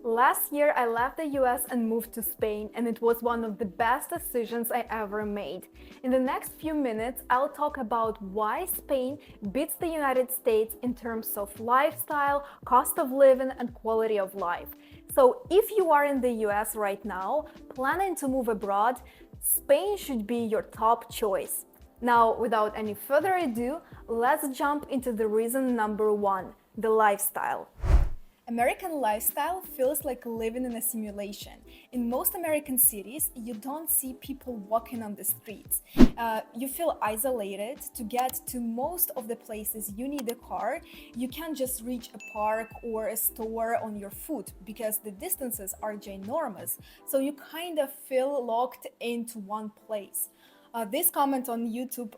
Last year, I left the US and moved to Spain, and it was one of the best decisions I ever made. In the next few minutes, I'll talk about why Spain beats the United States in terms of lifestyle, cost of living, and quality of life. So if you are in the US right now, planning to move abroad, Spain should be your top choice. Now, without any further ado, let's jump into the reason number one, the lifestyle. American lifestyle feels like living in a simulation. In most American cities, you don't see people walking on the streets. You feel isolated. To get to most of the places, you need a car. You can't just reach a park or a store on your foot because the distances are ginormous. So you kind of feel locked into one place. This comment on YouTube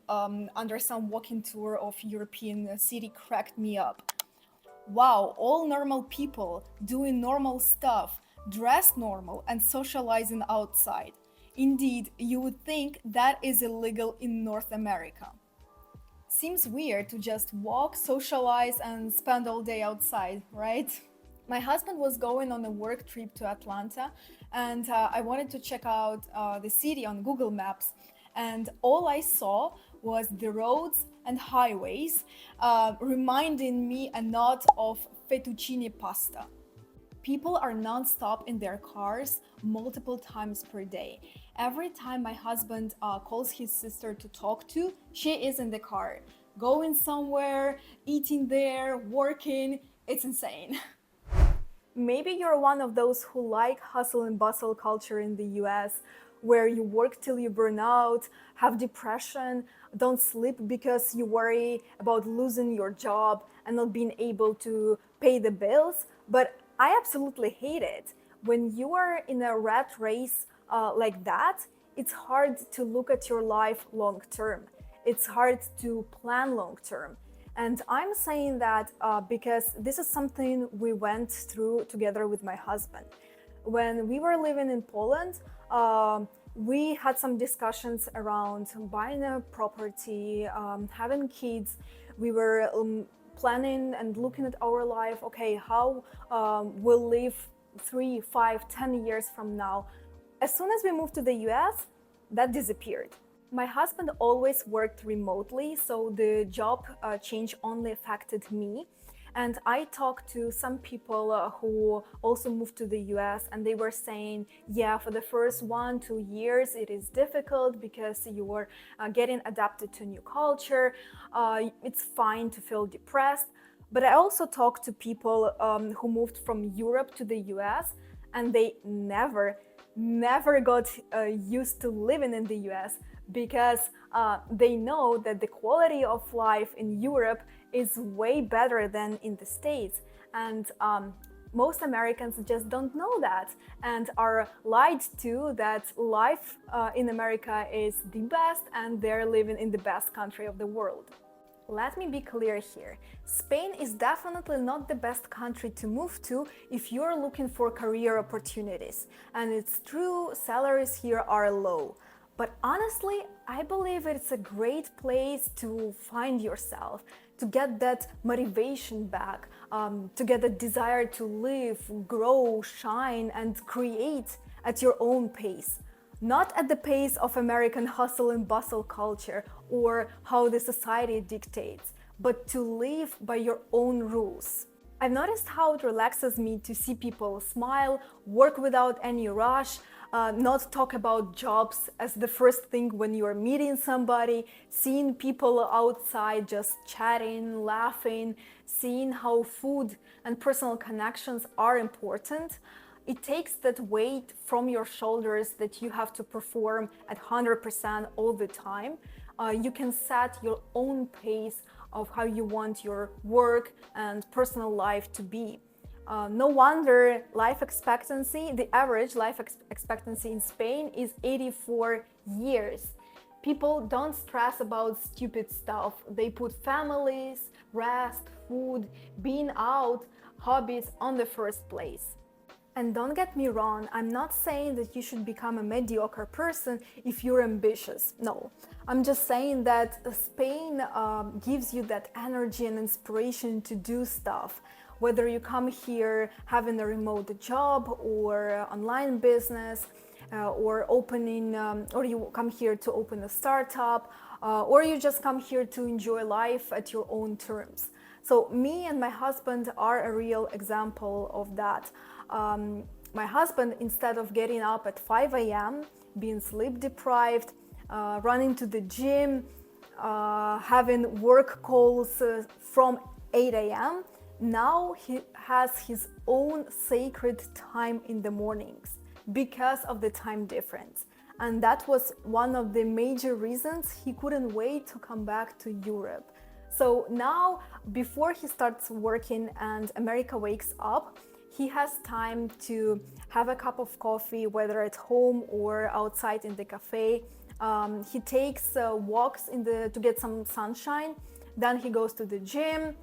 under some walking tour of European city cracked me up. Wow, all normal people doing normal stuff, dressed normal and socializing outside. Indeed, you would think that is illegal in North America. Seems weird to just walk, socialize and spend all day outside, right? My husband was going on a work trip to Atlanta and I wanted to check out the city on Google Maps, and all I saw was the roads and highways, reminding me a lot of fettuccine pasta. People are non-stop in their cars multiple times per day. Every time my husband calls his sister to talk to, she is in the car, going somewhere, eating there, working. It's insane. Maybe you're one of those who like hustle and bustle culture in the US, where you work till you burn out, have depression, don't sleep because you worry about losing your job and not being able to pay the bills. But I absolutely hate it. When you are in a rat race like that, it's hard to look at your life long term. It's hard to plan long term. And I'm saying that because this is something we went through together with my husband. When we were living in Poland, we had some discussions around buying a property, having kids. We were planning and looking at our life. Okay, how we'll live 3, 5, 10 years from now. As soon as we moved to the US, that disappeared. My husband always worked remotely, so the job change only affected me. And I talked to some people who also moved to the US, and they were saying, yeah, for the first 1-2 years, it is difficult because you are getting adapted to a new culture. It's fine to feel depressed. But I also talked to people who moved from Europe to the US, and they never got used to living in the US because they know that the quality of life in Europe is way better than in the States, and most Americans just don't know that and are lied to that life in America is the best and they're living in the best country of the world. Let me be clear here. Spain is definitely not the best country to move to if you're looking for career opportunities. And it's true, salaries here are low. But honestly, I believe it's a great place to find yourself, to get that motivation back, to get the desire to live, grow, shine, and create at your own pace. Not at the pace of American hustle and bustle culture or how the society dictates, but to live by your own rules. I've noticed how it relaxes me to see people smile, work without any rush, not talk about jobs as the first thing when you're meeting somebody, seeing people outside just chatting, laughing, seeing how food and personal connections are important. It takes that weight from your shoulders that you have to perform at 100% all the time. You can set your own pace of how you want your work and personal life to be. No wonder life expectancy, the average life expectancy in Spain is 84 years. People don't stress about stupid stuff. They put families, rest, food, being out, hobbies on the first place. And don't get me wrong, I'm not saying that you should become a mediocre person if you're ambitious. No, I'm just saying that Spain gives you that energy and inspiration to do stuff. whether you come here having a remote job or online business, or or you come here to open a startup, or you just come here to enjoy life at your own terms. So me and my husband are a real example of that. My husband, instead of getting up at 5 a.m., being sleep deprived, running to the gym, having work calls from 8 a.m., now he has his own sacred time in the mornings because of the time difference. And that was one of the major reasons he couldn't wait to come back to Europe. So now, before he starts working and America wakes up, he has time to have a cup of coffee, whether at home or outside in the cafe. He takes walks to get some sunshine. Then he goes to the gym,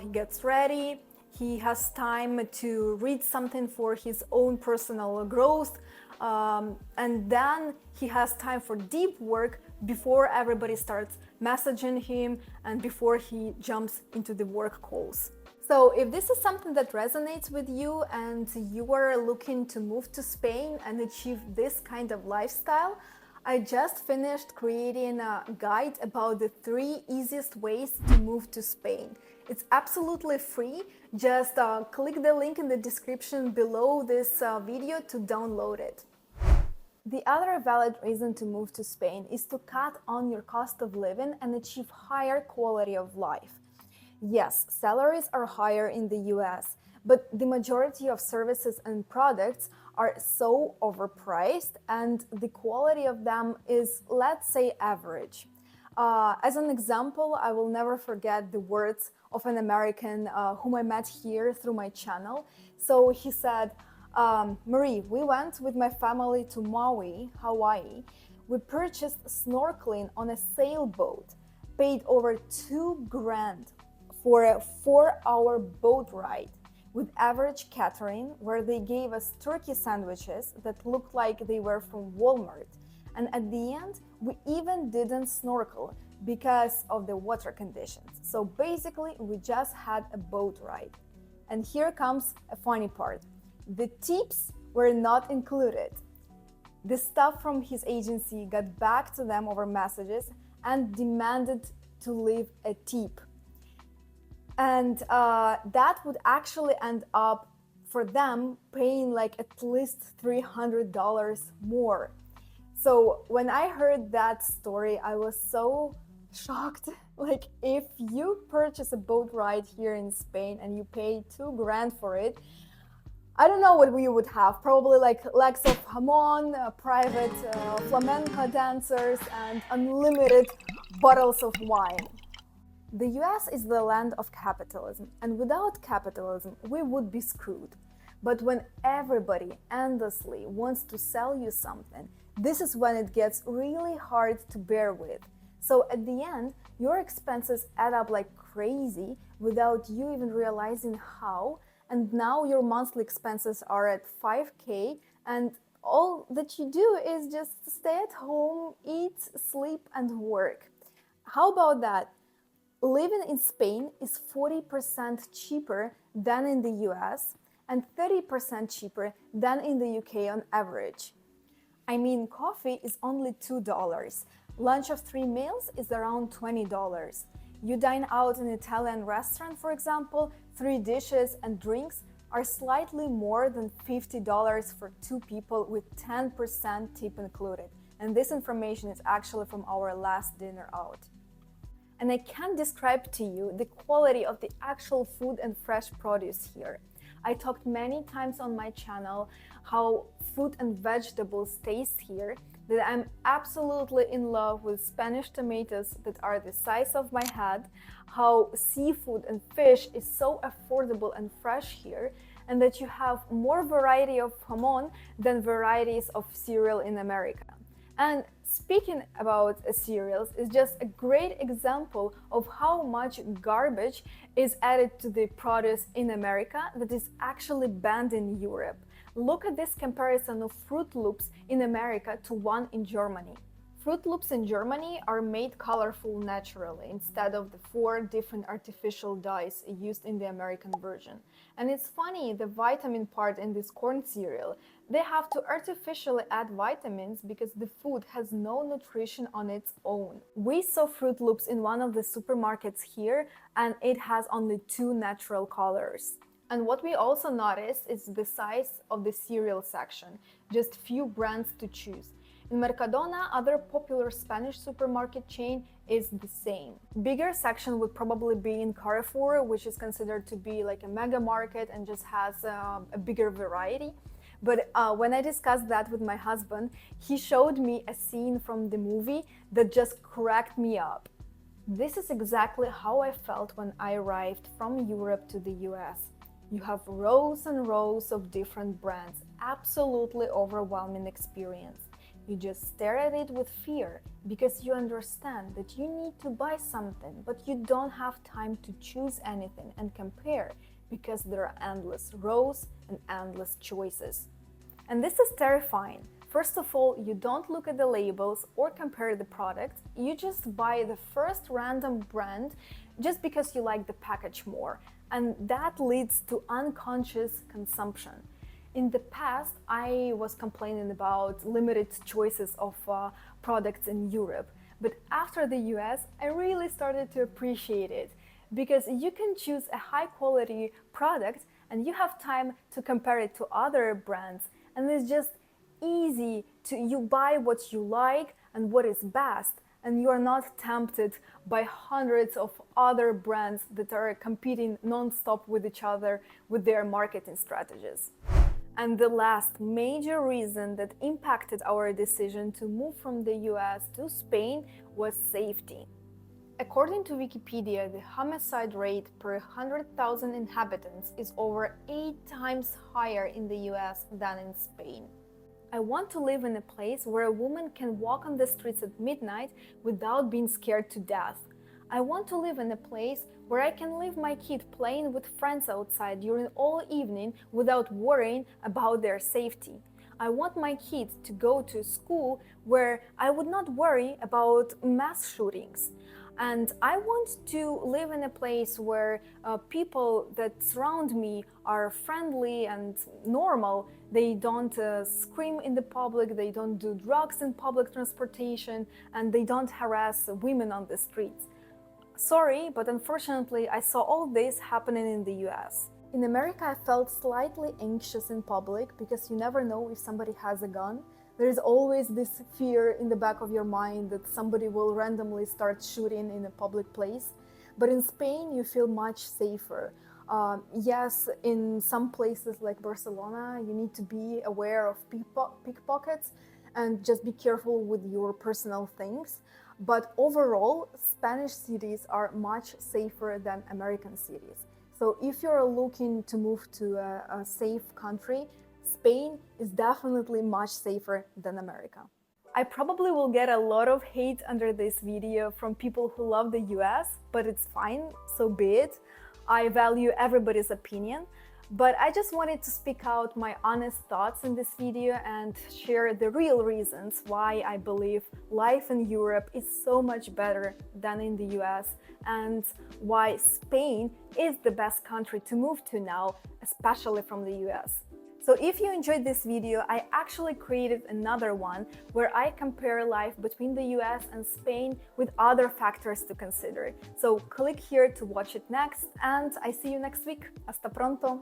he gets ready. He has time to read something for his own personal growth. And then he has time for deep work before everybody starts messaging him and before he jumps into the work calls. So if this is something that resonates with you and you are looking to move to Spain and achieve this kind of lifestyle, I just finished creating a guide about the 3 easiest ways to move to Spain. It's absolutely free. Just click the link in the description below this video to download it. The other valid reason to move to Spain is to cut on your cost of living and achieve higher quality of life. Yes, salaries are higher in the US, but the majority of services and products are so overpriced and the quality of them is, let's say, average. As an example, I will never forget the words of an American whom I met here through my channel. So he said, Marie, we went with my family to Maui, Hawaii. We purchased snorkeling on a sailboat, paid over $2,000 for a 4-hour boat ride with average catering, where they gave us turkey sandwiches that looked like they were from Walmart. And at the end, we even didn't snorkel because of the water conditions. So basically, we just had a boat ride. And here comes a funny part. The tips were not included. The staff from his agency got back to them over messages and demanded to leave a tip. And that would actually end up for them paying like at least $300 more. So when I heard that story, I was so shocked. Like, if you purchase a boat ride here in Spain and you pay $2,000 for it, I don't know what you would have. Probably like legs of jamon, private flamenco dancers, and unlimited bottles of wine. The US is the land of capitalism, and without capitalism, we would be screwed. But when everybody endlessly wants to sell you something, this is when it gets really hard to bear with. So at the end, your expenses add up like crazy without you even realizing how, and now your monthly expenses are at $5,000, and all that you do is just stay at home, eat, sleep, and work. How about that? Living in Spain is 40% cheaper than in the US and 30% cheaper than in the UK on average. I mean, coffee is only $2. Lunch of 3 meals is around $20. You dine out in an Italian restaurant, for example, 3 dishes and drinks are slightly more than $50 for 2 people with 10% tip included. And this information is actually from our last dinner out. And I can't describe to you the quality of the actual food and fresh produce here. I talked many times on my channel how fruit and vegetables taste here, that I'm absolutely in love with Spanish tomatoes that are the size of my head, how seafood and fish is so affordable and fresh here, and that you have more variety of jamon than varieties of cereal in America. And speaking about cereals is just a great example of how much garbage is added to the produce in America that is actually banned in Europe. Look at this comparison of Fruit Loops in America to one in Germany. Fruit Loops in Germany are made colorful naturally instead of the 4 different artificial dyes used in the American version. And it's funny, the vitamin part in this corn cereal, they have to artificially add vitamins because the food has no nutrition on its own. We saw Fruit Loops in one of the supermarkets here, and it has only 2 natural colors. And what we also noticed is the size of the cereal section, just few brands to choose. In Mercadona, other popular Spanish supermarket chain, is the same. Bigger section would probably be in Carrefour, which is considered to be like a mega market and just has a bigger variety. But when I discussed that with my husband, he showed me a scene from the movie that just cracked me up. This is exactly how I felt when I arrived from Europe to the US. You have rows and rows of different brands, absolutely overwhelming experience. You just stare at it with fear because you understand that you need to buy something, but you don't have time to choose anything and compare because there are endless rows and endless choices. And this is terrifying. First of all, you don't look at the labels or compare the product, you just buy the first random brand just because you like the package more, and that leads to unconscious consumption. In the past, I was complaining about limited choices of products in Europe, but after the US, I really started to appreciate it because you can choose a high-quality product and you have time to compare it to other brands, and it's just easy to you buy what you like and what is best, and you are not tempted by hundreds of other brands that are competing non-stop with each other with their marketing strategies. And the last major reason that impacted our decision to move from the US to Spain was safety. According to Wikipedia, the homicide rate per 100,000 inhabitants is over 8 times higher in the US than in Spain. I want to live in a place where a woman can walk on the streets at midnight without being scared to death. I want to live in a place where I can leave my kid playing with friends outside during all evening without worrying about their safety. I want my kids to go to a school where I would not worry about mass shootings. And I want to live in a place where people that surround me are friendly and normal. They don't scream in the public, they don't do drugs in public transportation, and they don't harass women on the streets. Sorry, but unfortunately, I saw all this happening in the US. In America, I felt slightly anxious in public because you never know if somebody has a gun. There is always this fear in the back of your mind that somebody will randomly start shooting in a public place. But in Spain, you feel much safer. Yes, in some places like Barcelona, you need to be aware of pickpockets and just be careful with your personal things. But overall, Spanish cities are much safer than American cities. So if you're looking to move to a safe country, Spain is definitely much safer than America. I probably will get a lot of hate under this video from people who love the US, but it's fine, so be it. I value everybody's opinion. But I just wanted to speak out my honest thoughts in this video and share the real reasons why I believe life in Europe is so much better than in the US, and why Spain is the best country to move to now, especially from the US. So if you enjoyed this video, I actually created another one where I compare life between the US and Spain with other factors to consider. So click here to watch it next, and I see you next week. Hasta pronto!